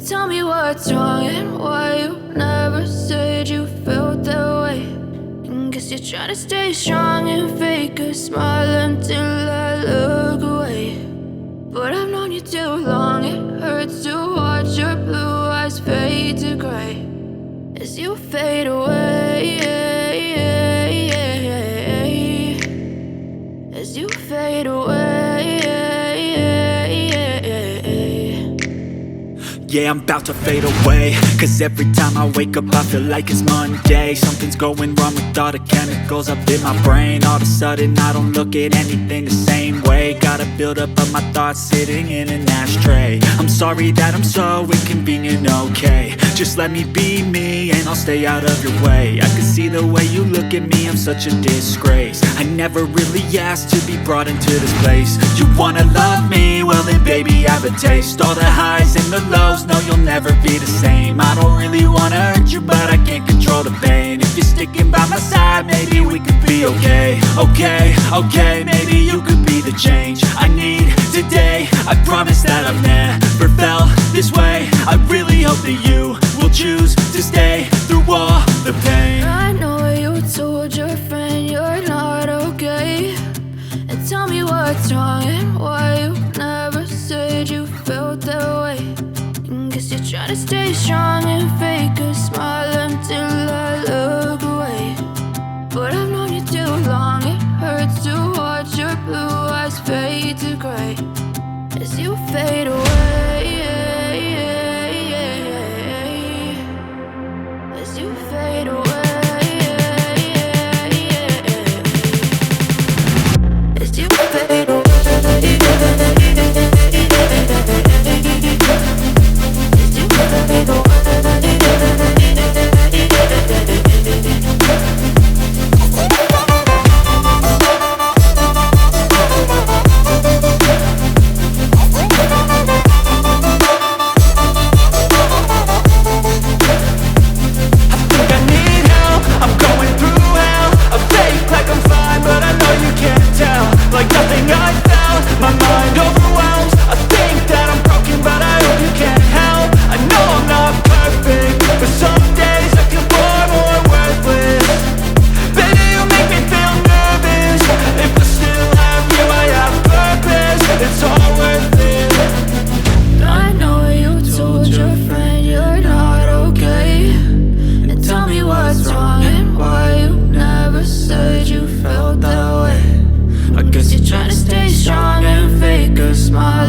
Tell me what's wrong and why you never said you felt that way. And guess you're trying to stay strong and fake a smile until I look away. But I've known you too long, it hurts to watch your blue eyes fade to gray as you fade away. As you fade away. Yeah, I'm about to fade away, cause every time I wake up I feel like it's Monday. Something's going wrong with all the chemicals up in my brain. All of a sudden I don't look at anything the same way. Gotta build up of my thoughts sitting in an ashtray. I'm sorry that I'm so inconvenient, okay. Just let me be me and I'll stay out of your way. I can see the way you look at me, I'm such a disgrace. I never really asked to be brought into this place. You wanna love me? Well then baby, have a taste. All the highs and the lows, no, you'll never be the same. I don't really wanna hurt you, but I can't control the pain. If you're sticking by my side, maybe we could be okay. Okay, maybe you could be the change I need today. I promise that I've never felt this way. I really hope that you will choose to stay through all the pain. I know you told your friend you're not okay. And tell me what's wrong and why you never said you felt that way. Guess you're trying to stay strong and fake a smile until I look away. But I've known you too long, it hurts to watch your blue eyes fade to gray as you fade away. As you fade away. As you fade away. Smile